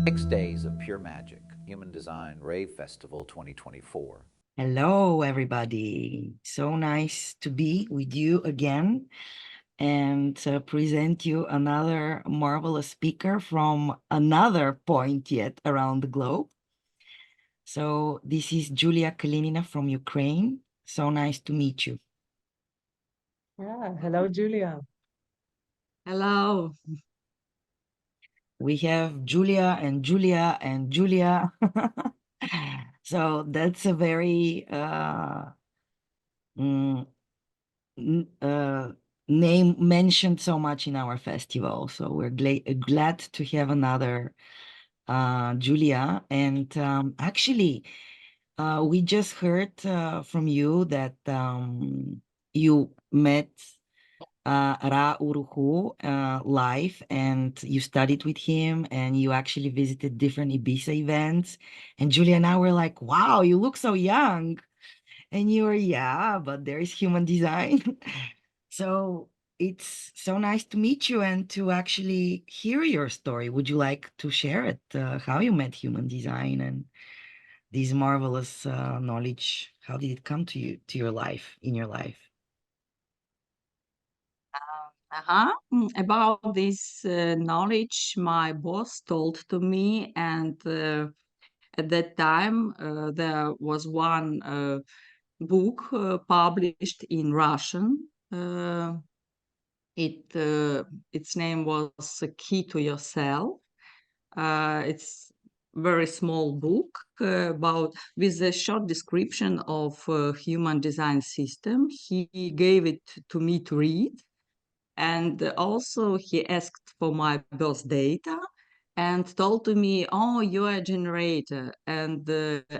6 days of pure magic, Human Design Rave Festival 2024. Hello, everybody. So nice to be with you again and present you another marvelous speaker from another point yet around the globe. So this is Julia Kalinina from Ukraine. So nice to meet you. Yeah, hello, Julia. Hello. We have Julia and Julia and Julia. So that's a very mm, name mentioned so much in our festival. So we're glad to have another Julia. And actually, we just heard from you that you met Ra Uruhu live and you studied with him and you actually visited different Ibiza events. And Julia and I were like, wow, you look so young. And you were, yeah, but there is human design. So it's so nice to meet you and to actually hear your story. Would you like to share it, how you met human design and this marvelous knowledge? How did it come to you, to your life, in your life? About this knowledge, my boss told to me, and at that time there was one book published in Russian. Its name was Key to Yourself. It's very small book about with a short description of human design system. He gave it to me to read, and also he asked for my birth data and told to me, oh, you're a generator. And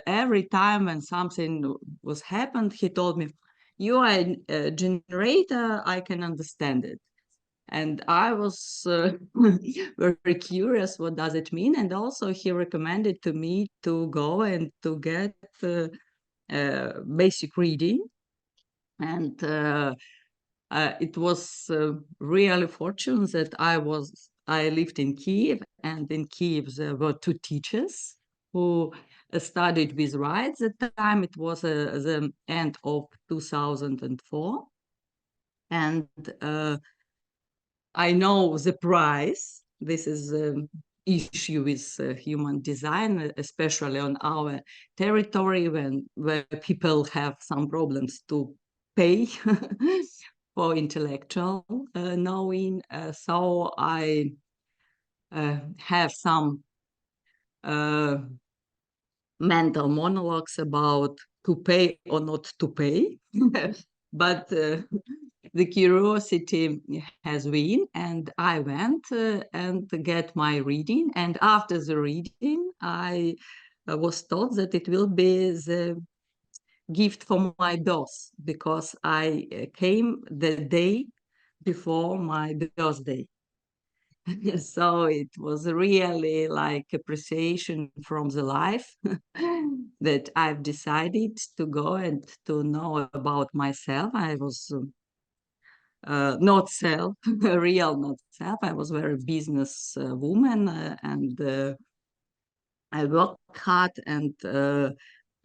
every time when something was happened, he told me, you are a generator, I can understand it. And I was very curious, what does it mean? And also he recommended to me to go and to get basic reading. And it was really fortunate that I lived in Kiev, and in Kiev there were two teachers who studied with Ride. At the time it was the end of 2004, and I know the price. This is an issue with human design, especially on our territory where people have some problems to pay for intellectual knowing. So I have some uh, mental monologues about to pay or not to pay. But the curiosity has been, and I went and get my reading. And after the reading, I was told that it will be the gift for my boss, because I came the day before my birthday. So it was really like appreciation from the life that I've decided to go and to know about myself. I was not self, real not self. I was very business woman, and I worked hard, and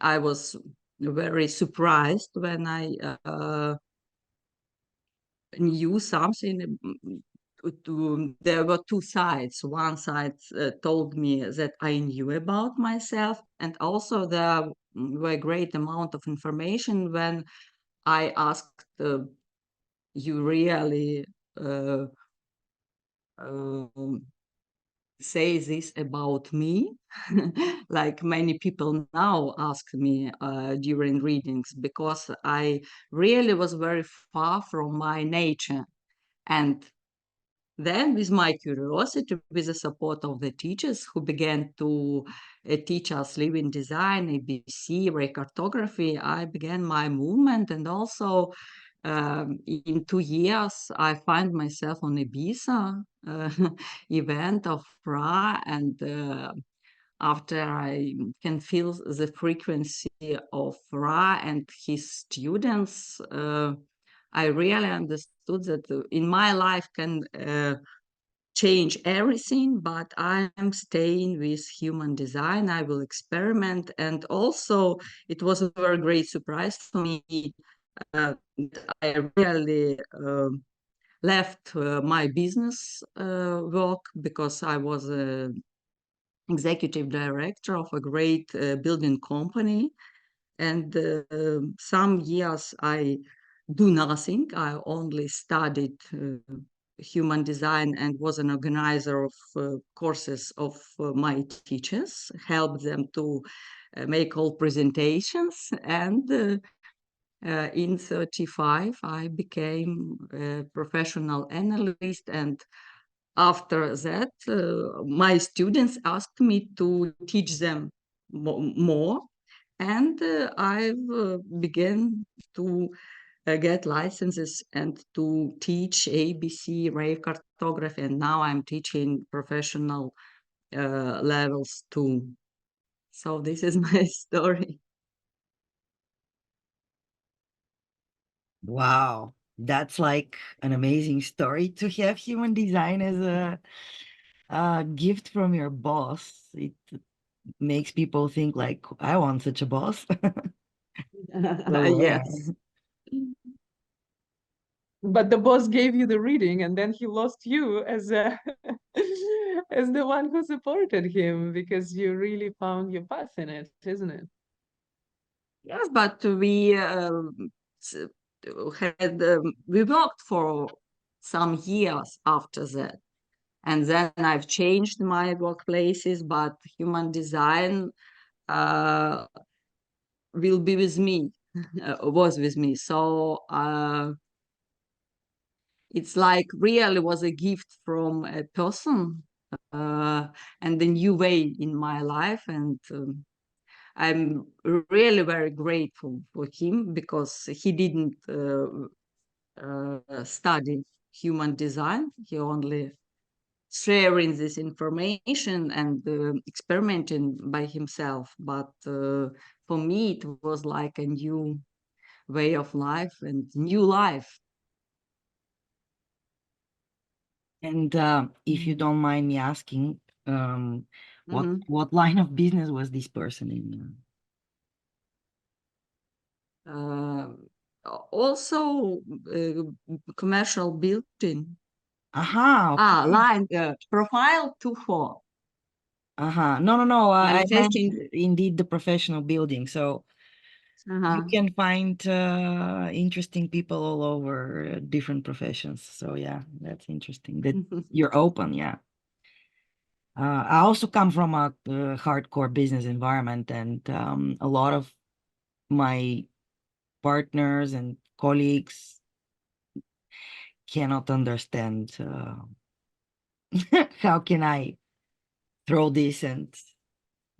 I was very surprised when I knew something. There were two sides. One side told me that I knew about myself, and also there were a great amount of information when I asked, you really um, say this about me? Like many people now ask me during readings, because I really was very far from my nature. And then, with my curiosity, with the support of the teachers who began to teach us living design, ABC, ray cartography, I began my movement. And also, in 2 years, I find myself on Ibiza event of Ra, and after I can feel the frequency of Ra and his students, I really understood that in my life can change everything, but I'm staying with human design. I will experiment. And also, it was a very great surprise for me. I really left my business work because I was a executive director of a great building company. And some years I do nothing. I only studied human design and was an organizer of courses of my teachers, helped them to make all presentations. And in 35, I became a professional analyst. And after that, my students asked me to teach them more. And I've began to get licenses and to teach ABC, Rave cartography, and now I'm teaching professional levels too. So this is my story. Wow, that's like an amazing story to have human design as a gift from your boss. It makes people think like, I want such a boss. So, Yes. But the boss gave you the reading, and then he lost you as a as the one who supported him because you really found your path in it, isn't it? Yes, but we had we worked for some years after that, and then I've changed my workplaces. But human design uh, will be with me, was with me. So it's like really was a gift from a person and a new way in my life. And I'm really very grateful for him because he didn't study human design. He only sharing this information and experimenting by himself. But for me, it was like a new way of life and new life. and if you don't mind me asking, Mhm. what line of business was this person in? Also, commercial building. Aha, okay. Line profile 2-4. Aha. No. I meant Manifesting. indeed the professional building. So you can find interesting people all over different professions. So yeah, that's interesting that you're open. Yeah. I also come from a hardcore business environment, and a lot of my partners and colleagues cannot understand how can I throw this and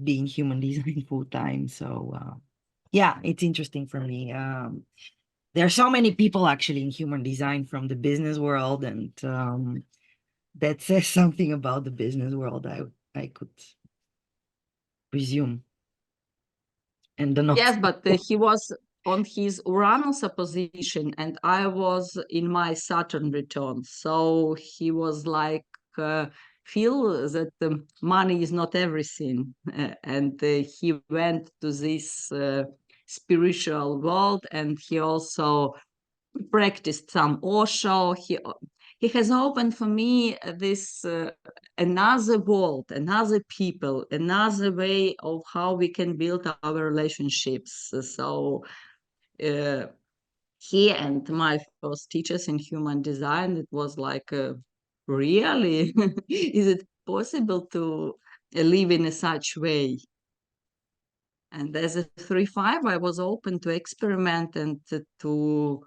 be in human design full time. So yeah, it's interesting for me. There are so many people actually in human design from the business world, and that says something about the business world, I could presume. And the not Yes, but he was on his Uranus opposition, and I was in my Saturn return. So he was like, feel that money is not everything. And he went to this spiritual world, and he also practiced some Osho. He has opened for me this another world, another people, another way of how we can build our relationships. So he and my first teachers in human design, it was like, really, is it possible to live in a such way? And as a 3-5, I was open to experiment and to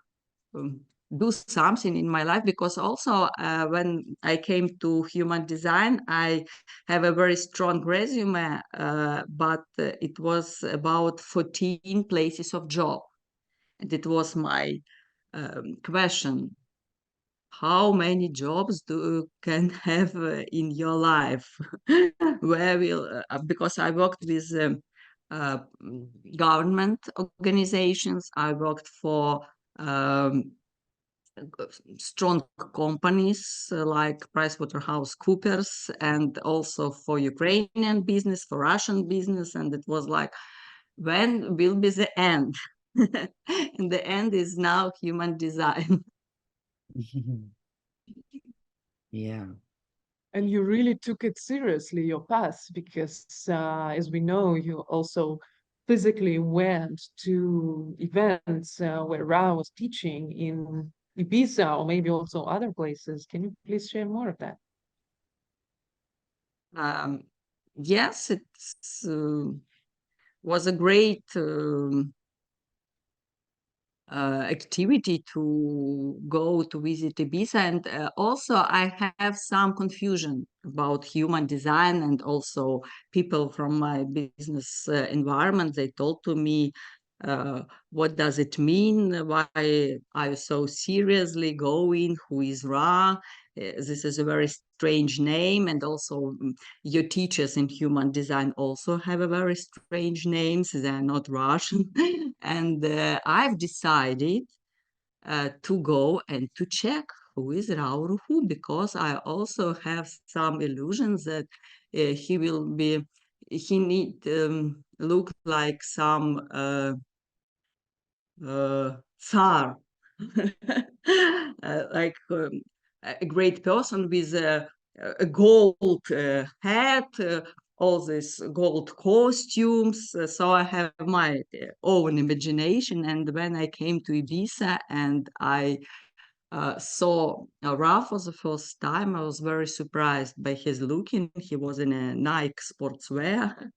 um, do something in my life, because also when I came to human design, I have a very strong resume, but it was about 14 places of job. And it was my question: how many jobs can have in your life? Where will because I worked with uh, government organizations, I worked for um, strong companies like PricewaterhouseCoopers, and also for Ukrainian business, for Russian business. And it was like, when will be the end? And the end is now human design. Yeah. And you really took it seriously, your path, because as we know, you also physically went to events where Ra was teaching in Ibiza or maybe also other places. Can you please share more of that? Yes, it was a great activity to go to visit Ibiza. And also I have some confusion about human design, and also people from my business environment, they told to me, what does it mean? Why are you so seriously going? Who is Ra? This is a very strange name. And also your teachers in human design also have a very strange names. They're not Russian. And I've decided to go and to check who is Rauruhu, because I also have some illusions that he need look like some Tsar, like a great person with a gold hat, all these gold costumes. So I have my own imagination. And when I came to Ibiza and I saw Ralph for the first time, I was very surprised by his looking. He was in a Nike sportswear,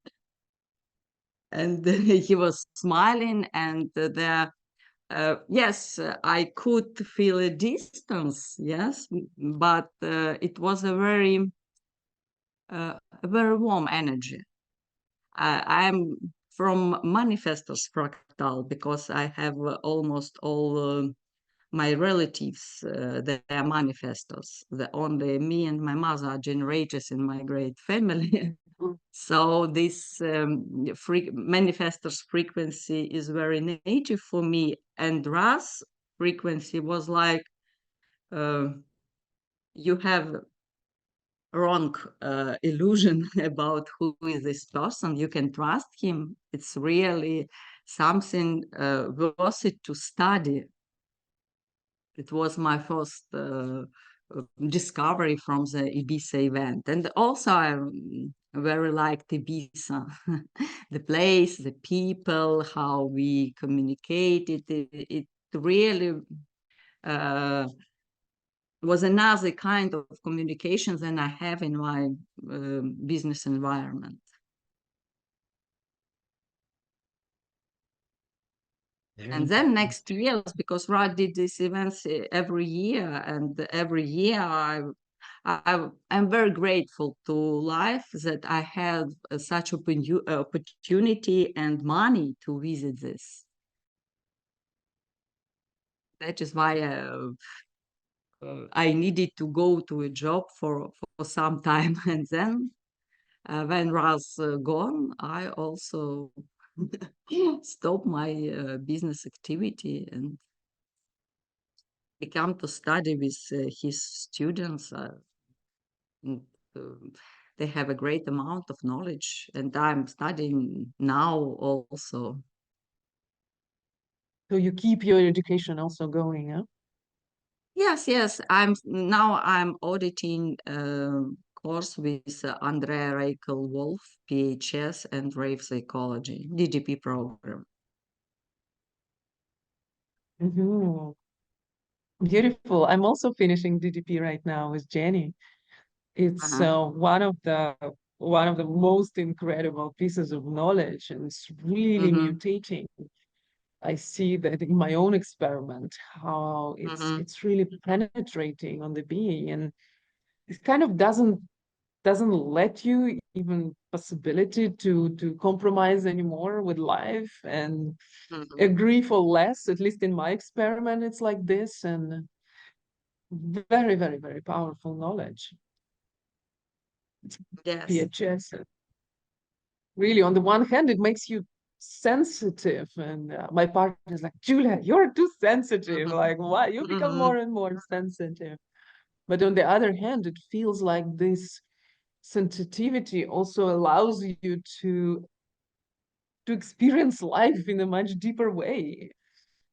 and he was smiling, and yes, I could feel a distance, yes, but it was a very warm energy. I'm from manifestors fractal, because I have almost all my relatives, they are manifestors. Only me and my mother are generators in my great family. So this manifestor's frequency is very native for me. And Ras frequency was like, you have wrong illusion about who is this person. You can trust him. It's really something worth it to study. It was my first discovery from the Ibiza event. And also I very liked Ibiza, the place, the people, how we communicated. It really was another kind of communication than I have in my business environment. And then next year, because Rod did these events every year, and every year I'm very grateful to life that I had such opportunity and money to visit this. That is why I needed to go to a job for some time. And then when Raz gone, I also stopped my business activity and become to study with his students. And, they have a great amount of knowledge, and I'm studying now also. So you keep your education also going, huh? Yes. I'm auditing course with Andrea Reichel Wolf, PHS, and Rave Psychology, DGP program. Mm-hmm. Beautiful. I'm also finishing DDP right now with Jenny. It's one of the most incredible pieces of knowledge, and it's really mutating. I see that in my own experiment, how it's really penetrating on the being, and it kind of doesn't let you even possibility to compromise anymore with life and agree for less. At least in my experiment, it's like this, and very, very, very powerful knowledge. Yes. PHS. Really, on the one hand, it makes you sensitive, and my partner is like, Julia, you're too sensitive. Like, why? You become more and more sensitive. But on the other hand, it feels like this sensitivity also allows you to experience life in a much deeper way.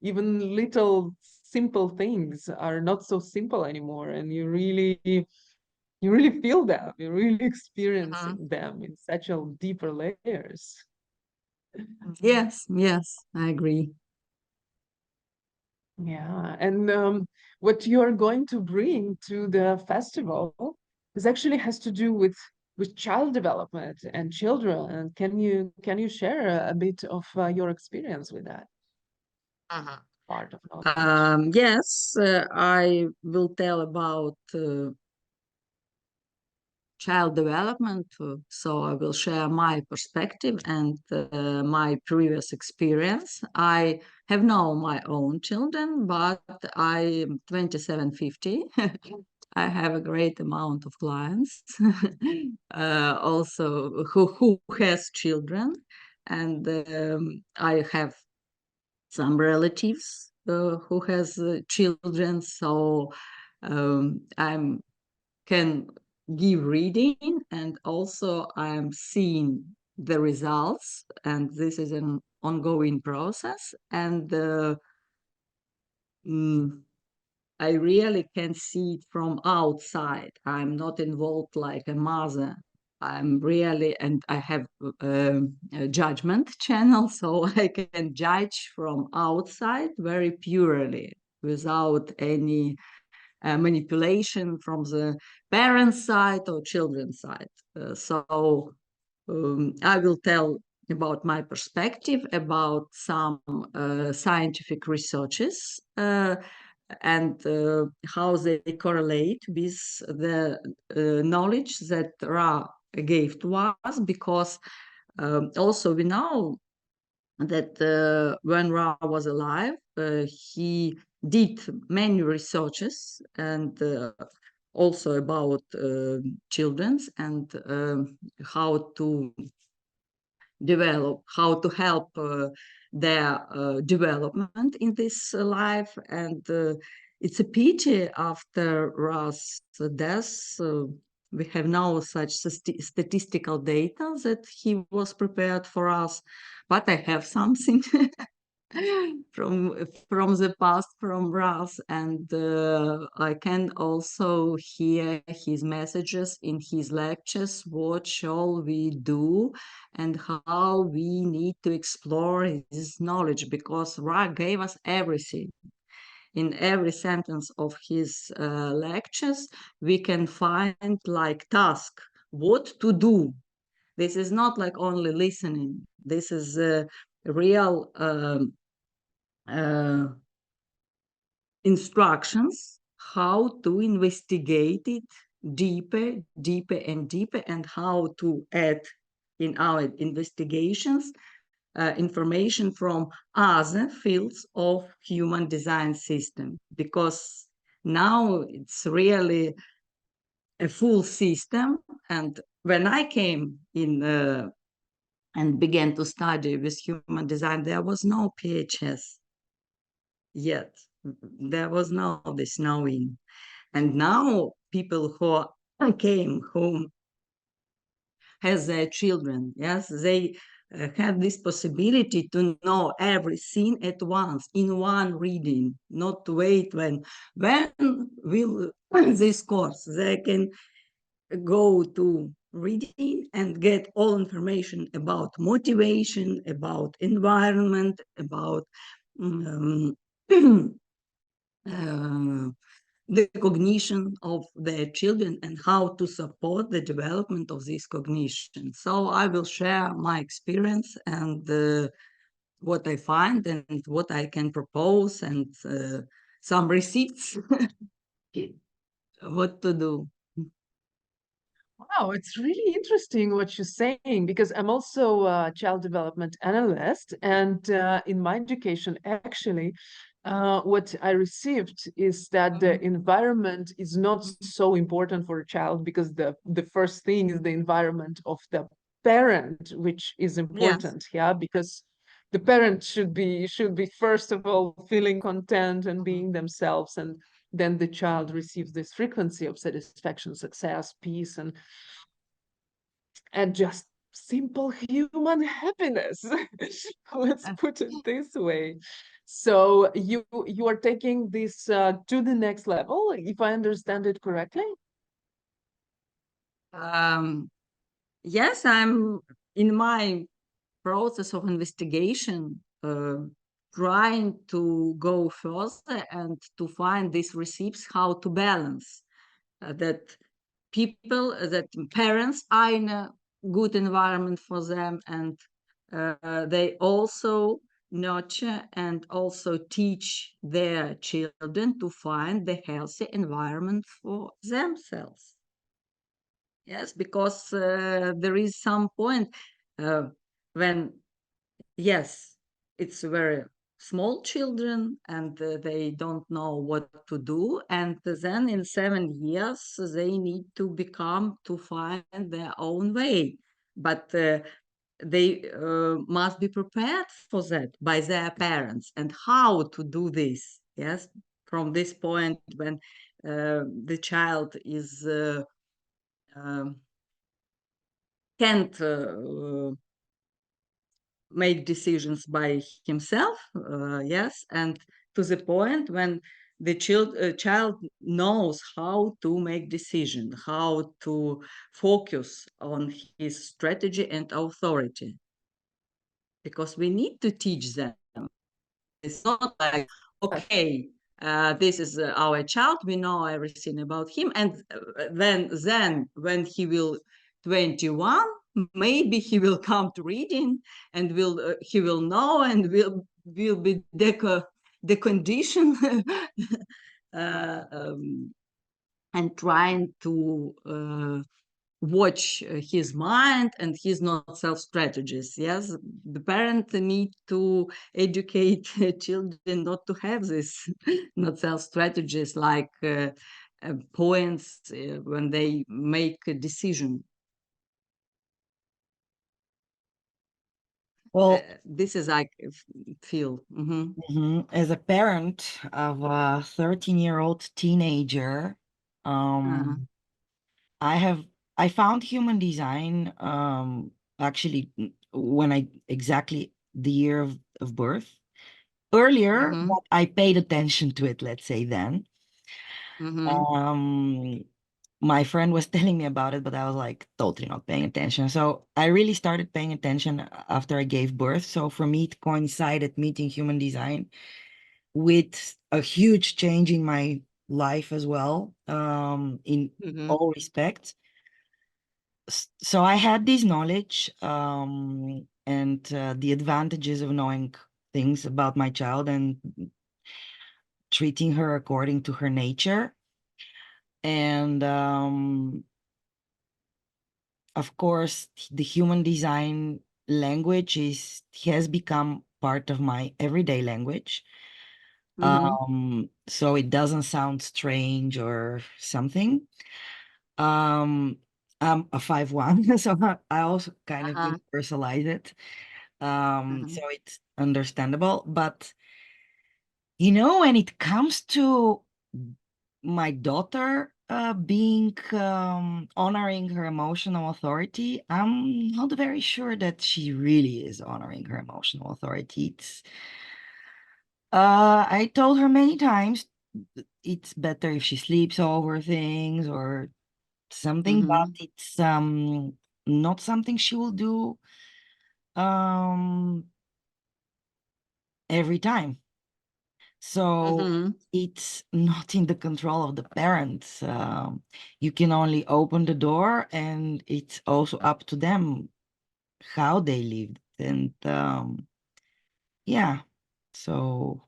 Even little simple things are not so simple anymore, and you really feel them, you really experience them in such a deeper layers. Yes, yes, I agree. Yeah, and what you are going to bring to the festival is actually has to do with child development and children. And can you share a bit of your experience with that part of knowledge? Yes, I will tell about child development. So I will share my perspective and my previous experience. I have now my own children, but I am 27, 50. I have a great amount of clients also who has children, and I have some relatives who has children, so I'm can give reading, and also I'm seeing the results, and this is an ongoing process, and mm, I really can see it from outside. I'm not involved like a mother. I'm really, and I have a judgment channel, so I can judge from outside very purely without any manipulation from the parents' side or children's side. So I will tell about my perspective about some scientific researches and how they correlate with the knowledge that Ra gave to us, because also we know that when Ra was alive, he did many researches, and also about children's, and how to develop, how to help their development in this life. And it's a pity after Ra's death, we have now such statistical data that he was prepared for us. But I have something from the past from Ras, and I can also hear his messages in his lectures, what shall we do and how we need to explore this knowledge, because Ra gave us everything. In every sentence of his lectures we can find like task, what to do. This is not like only listening, this is a real instructions how to investigate it deeper, deeper and deeper, and how to add in our investigations information from other fields of human design system, because now it's really a full system. And when I came in and began to study with human design, there was no PHS yet. There was no this knowing. And now people who came home has their children, yes, they have this possibility to know everything at once in one reading, not to wait when will this course. They can go to reading and get all information about motivation, about environment, about the cognition of their children and how to support the development of this cognition. So I will share my experience and what I find and what I can propose, and some receipts what to do. Wow, it's really interesting what you're saying, because I'm also a child development analyst, and in my education, actually, what I received is that the environment is not so important for a child, because the first thing is the environment of the parent, which is Yes. important, yeah, because the parents should be first of all feeling content and being themselves, and then the child receives this frequency of satisfaction, success, peace, and just simple human happiness. Let's put it this way. So you are taking this to the next level, if I understand it correctly. Yes, I'm in my process of investigation, trying to go further and to find these receipts, how to balance that parents are in a good environment for them, and they also nurture and also teach their children to find the healthy environment for themselves. Yes, because there is some point when, yes, it's very small children and they don't know what to do. And then in 7 years, they need to find their own way. But they must be prepared for that by their parents, and how to do this. Yes, from this point when the child is can't make decisions by himself, yes, and to the point when the child knows how to make decision, how to focus on his strategy and authority, because we need to teach them. It's not like, okay, this is our child, we know everything about him, and then when he will 21, maybe he will come to reading and he will know and will be the condition and trying to watch his mind and his not self strategies. Yes, the parent need to educate children not to have this not self strategies, like points when they make a decision. Well, this is I feel. as a parent of a 13-year-old teenager, I found human design actually when exactly the year of birth. Earlier, but I paid attention to it, let's say then. My friend was telling me about it, but I was like totally not paying attention. So I really started paying attention after I gave birth. So for me, it coincided meeting human design with a huge change in my life as well, in all respects. So I had this knowledge and the advantages of knowing things about my child and treating her according to her nature. And of course, the human design language has become part of my everyday language. So it doesn't sound strange or something. I'm a 5-1, so I also kind of universalize it. So it's understandable. But when it comes to my daughter being honoring her emotional authority, I'm not very sure that she really is honoring her emotional authority. I told her many times it's better if she sleeps over things or something, but it's not something she will do every time. So it's not in the control of the parents. You can only open the door, and it's also up to them how they live. And yeah, so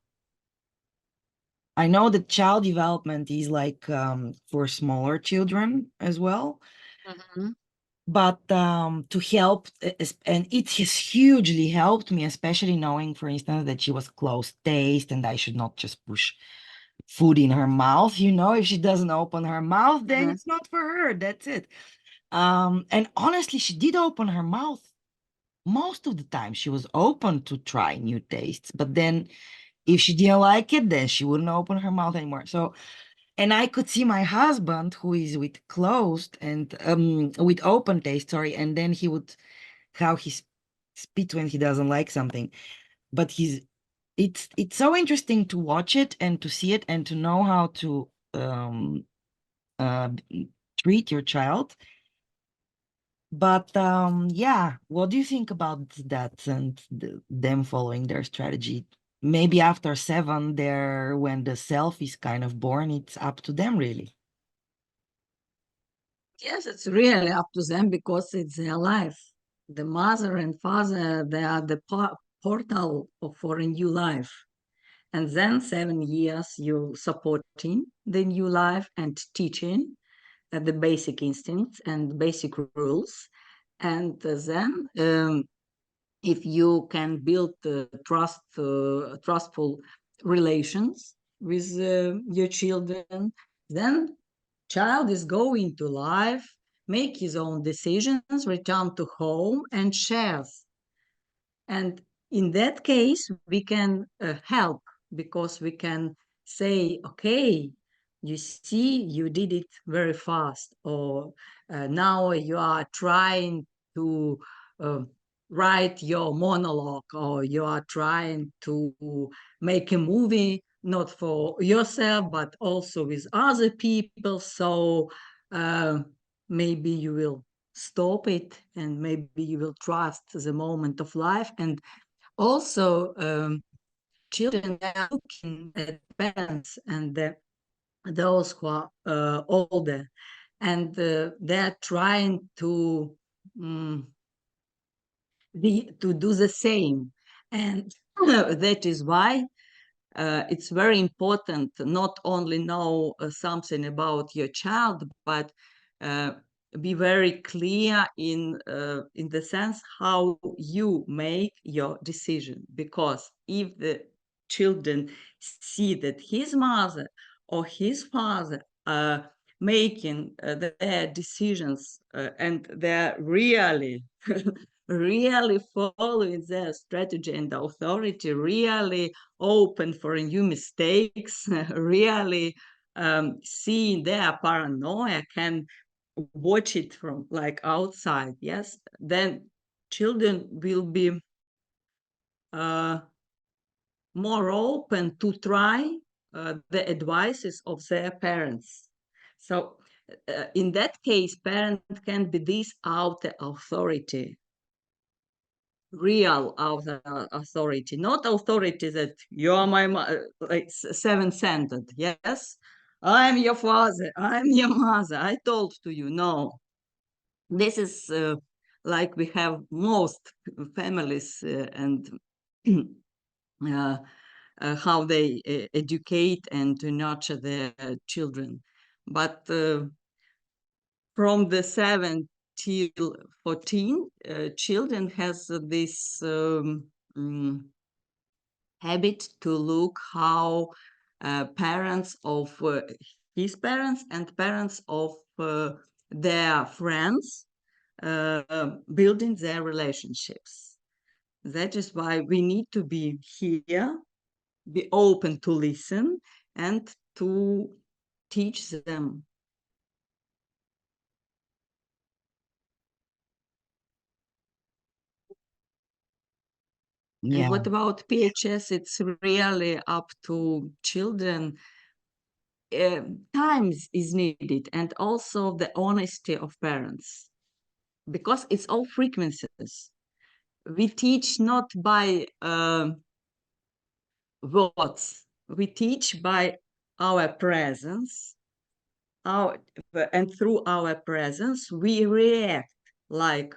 I know that child development is like for smaller children as well. But to help, and it has hugely helped me, especially knowing, for instance, that she was closed taste and I should not just push food in her mouth. If she doesn't open her mouth, then it's not for her. That's it. And honestly, she did open her mouth most of the time she was open to try new tastes, but then if she didn't like it, then she wouldn't open her mouth anymore. So, and I could see my husband who is with closed and with open taste, sorry, and then he would how he spit when he doesn't like something. But it's so interesting to watch it and to see it and to know how to treat your child. But yeah, what do you think about that and them following their strategy? Maybe after 7, there when the self is kind of born, it's up to them really. Yes, it's really up to them because it's their life. The mother and father, they are the portal for a new life. And then 7 years you supporting the new life and teaching the basic instincts and basic rules. And then if you can build trustful relations with your children, then child is going to life, make his own decisions, return to home and shares. And in that case, we can help because we can say, okay, you see, you did it very fast, or now you are trying to uh, write your monologue, or you are trying to make a movie, not for yourself, but also with other people. So maybe you will stop it and maybe you will trust the moment of life. And also children are looking at parents and those who are older, and they're trying to do the same. And that is why it's very important not only know something about your child, but be very clear in the sense how you make your decision. Because if the children see that his mother or his father are making their decisions and they're really really following their strategy and authority, really open for new mistakes, really seeing their paranoia, can watch it from like outside, yes, then children will be more open to try the advices of their parents. So in that case, parent can be this outer authority, real authority, not authority that you are my like seven-centered. Yes, I'm your father, I'm your mother, I told to you. No, this is like we have most families and how they educate and to nurture their children. But from the 7 till 14, children has this habit to look how parents of his parents and parents of their friends building their relationships. That is why we need to be here, be open to listen and to teach them. Yeah. And what about PHS? It's really up to children. Time is needed, and also the honesty of parents, because it's all frequencies. We teach not by words, we teach by our presence, and through our presence, we react like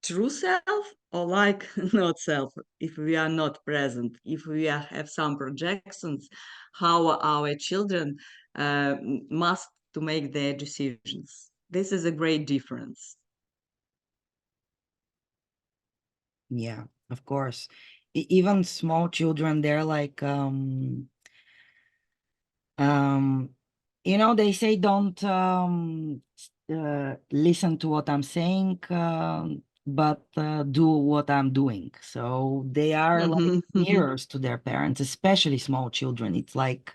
true self or like not self. If we are not present, if we have some projections, how our children must to make their decisions. This is a great difference. Yeah, of course. Even small children, they're like you know, they say don't listen to what I'm saying. but do what I'm doing. So they are like mirrors to their parents, especially small children. It's like,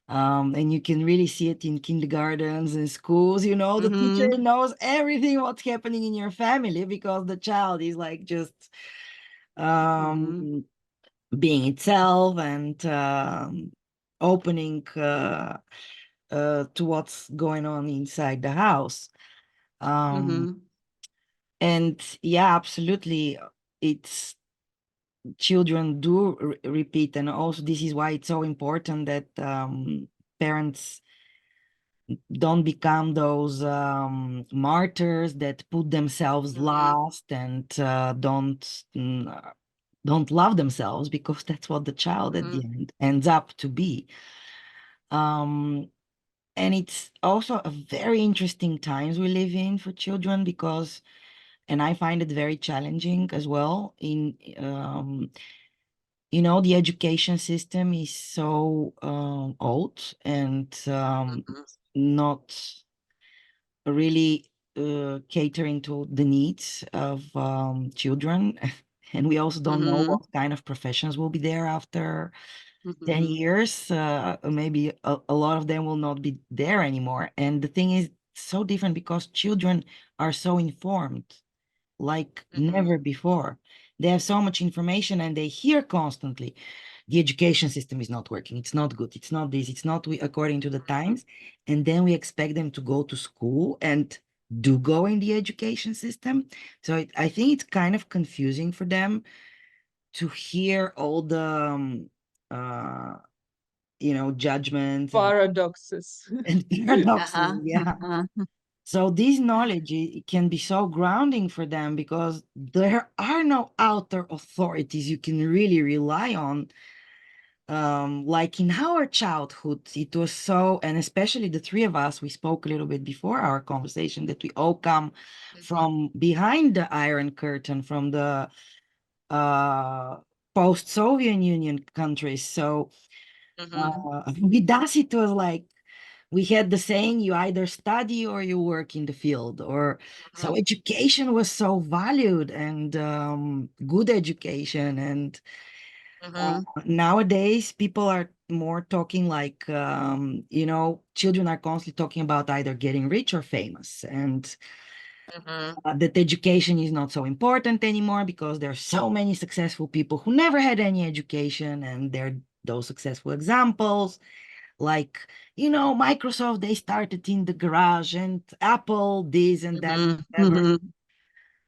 and you can really see it in kindergartens and schools. You know, the teacher knows everything what's happening in your family because the child is like just being itself and opening to what's going on inside the house. And yeah, absolutely, it's children do repeat, and also this is why it's so important that parents don't become those martyrs that put themselves last and don't love themselves, because that's what the child at the end ends up to be. And it's also a very interesting times we live in for children, because, and I find it very challenging as well, in the education system is so old and not really catering to the needs of children. And we also don't know what kind of professions will be there after 10 years. Maybe a lot of them will not be there anymore. And the thing is so different because children are so informed like never before. They have so much information and they hear constantly the education system is not working, it's not good, it's not this, it's not according to the times. And then we expect them to go to school and do go in the education system. So I think it's kind of confusing for them to hear all the judgments Paradoxes. and paradoxes. Yeah. So this knowledge, it can be so grounding for them because there are no outer authorities you can really rely on. Like in our childhood, it was so, and especially the three of us, we spoke a little bit before our conversation that we all come from behind the Iron Curtain, from the post-Soviet Union countries. So with us, it was like, we had the saying, you either study or you work in the field, or so education was so valued, and good education. And nowadays people are more talking like, children are constantly talking about either getting rich or famous, and that education is not so important anymore because there are so many successful people who never had any education, and they're those successful examples. Like, Microsoft, they started in the garage, and Apple, this and that, whatever.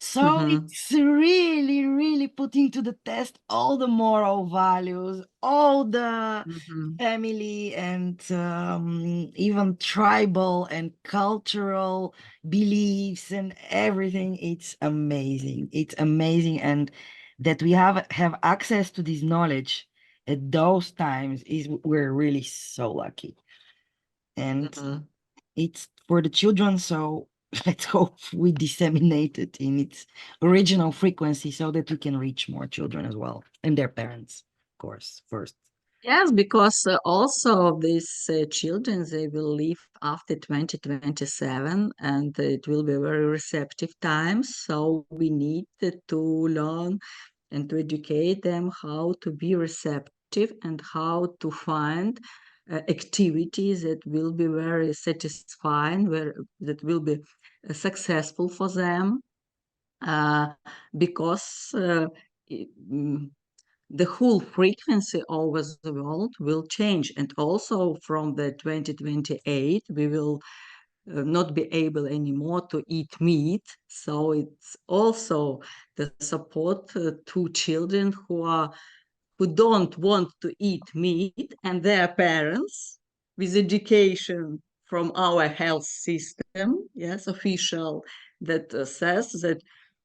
So it's really, really putting to the test all the moral values, all the family and even tribal and cultural beliefs and everything. It's amazing. It's amazing. And that we have access to this knowledge at those times is, we're really so lucky. And it's for the children, so let's hope we disseminate it in its original frequency so that we can reach more children as well, and their parents, of course, first. Yes, because also these children, they will live after 2027, and it will be a very receptive time. So we need to learn and to educate them how to be receptive and how to find activities that will be very satisfying, that will be successful for them, because the whole frequency over the world will change. And also from the 2028, we will not be able anymore to eat meat. So it's also the support to children who don't want to eat meat, and their parents, with education from our health system, yes, official, that says that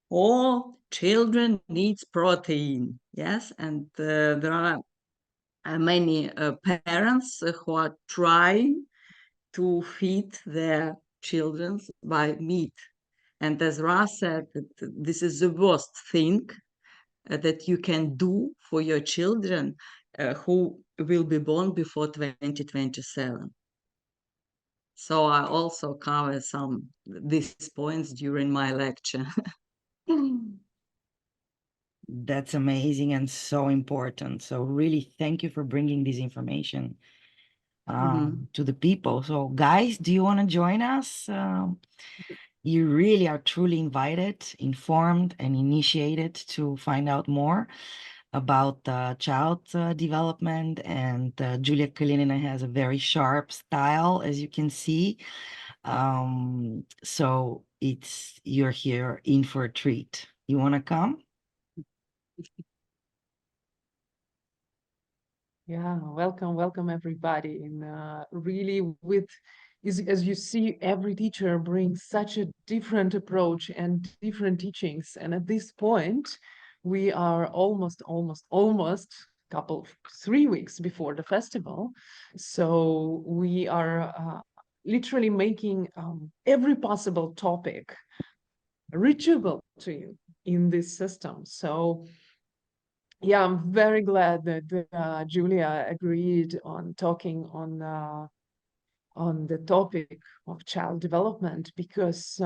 all children needs protein, yes, and there are many parents who are trying to feed their children by meat. And as Ra said, this is the worst thing that you can do for your children who will be born before 2027. So I also cover some these points during my lecture. That's amazing and so important. So really, thank you for bringing this information to the people. So guys, do you want to join us? You really are truly invited, informed, and initiated to find out more about child development. And Julia Kalinina has a very sharp style, as you can see. So you're here in for a treat. You want to come? Yeah, welcome everybody. And really, as you see, every teacher brings such a different approach and different teachings. And at this point, we are almost couple 3 weeks before the festival. So we are literally making every possible topic reachable to you in this system. So yeah, I'm very glad that Julia agreed on talking on the topic of child development because,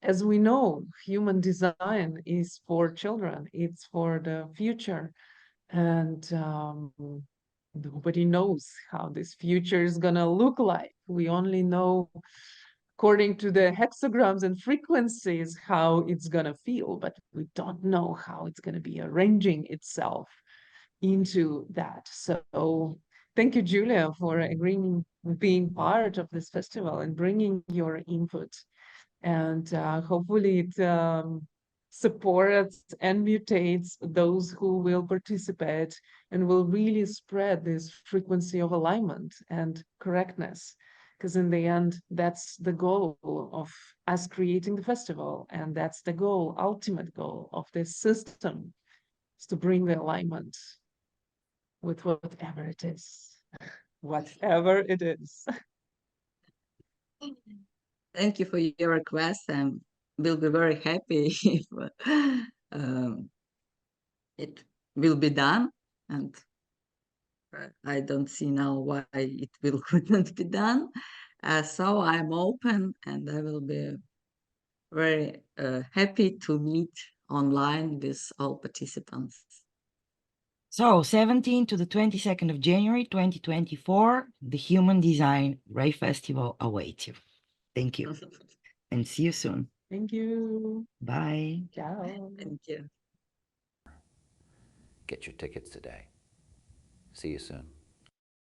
as we know, human design is for children. It's for the future, and nobody knows how this future is gonna look like. We only know according to the hexagrams and frequencies how it's going to feel, but we don't know how it's going to be arranging itself into that. So thank you, Julia, for agreeing being part of this festival and bringing your input. And hopefully it supports and mutates those who will participate and will really spread this frequency of alignment and correctness, because in the end, that's the goal of us creating the festival. And that's the goal, ultimate goal of this system, is to bring the alignment with whatever it is, whatever it is. Thank you for your request, and we'll be very happy if it will be done. And I don't see now why it will couldn't be done. So I'm open, and I will be very happy to meet online with all participants. So 17 to the 22nd of January, 2024, the Human Design Rave Festival awaits you. Thank you. And see you soon. Thank you. Bye. Ciao. Thank you. Get your tickets today. See you soon.